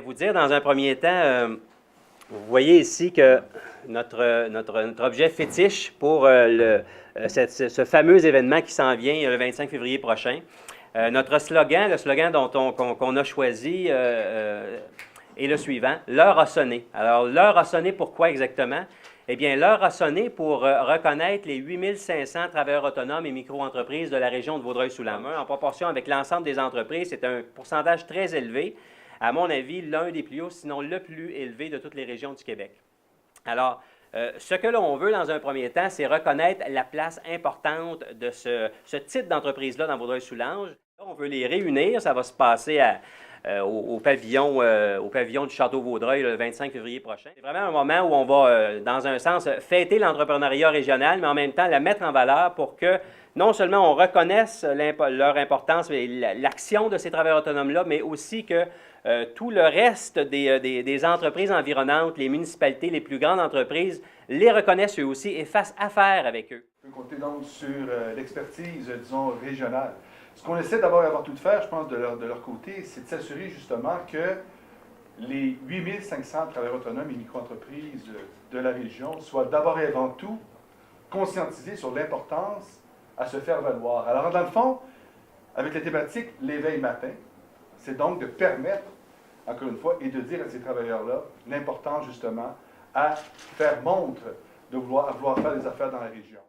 Bien, vous dire dans un premier temps, vous voyez ici que notre objet fétiche pour ce fameux événement qui s'en vient le 25 février prochain. Notre slogan, le slogan qu'on a choisi est le suivant, « L'heure a sonné ». Alors, l'heure a sonné pourquoi exactement? Eh bien, l'heure a sonné pour reconnaître les 8500 travailleurs autonomes et micro-entreprises de la région de Vaudreuil-Soulanges. En proportion avec l'ensemble des entreprises, c'est un pourcentage très élevé. À mon avis, l'un des plus hauts, sinon le plus élevé de toutes les régions du Québec. Alors, ce que l'on veut dans un premier temps, c'est reconnaître la place importante de ce type d'entreprise-là dans Vaudreuil-Soulanges. On veut les réunir, ça va se passer au pavillon du Château-Vaudreuil le 25 février prochain. C'est vraiment un moment où on va, dans un sens, fêter l'entrepreneuriat régional, mais en même temps la mettre en valeur pour que non seulement on reconnaisse leur importance et l'action de ces travailleurs autonomes-là, mais aussi que tout le reste des entreprises environnantes, les municipalités, les plus grandes entreprises, les reconnaissent eux aussi et fassent affaire avec eux. On peut compter donc sur l'expertise, disons, régionale. Ce qu'on essaie d'abord et avant tout de faire, je pense, de leur côté, c'est de s'assurer justement que les 8500 travailleurs autonomes et micro-entreprises de la région soient d'abord et avant tout conscientisés sur l'importance à se faire valoir. Alors, dans le fond, avec la thématique « L'éveil matin », c'est donc de permettre, encore une fois, et de dire à ces travailleurs-là l'importance justement à faire montre de vouloir faire des affaires dans la région.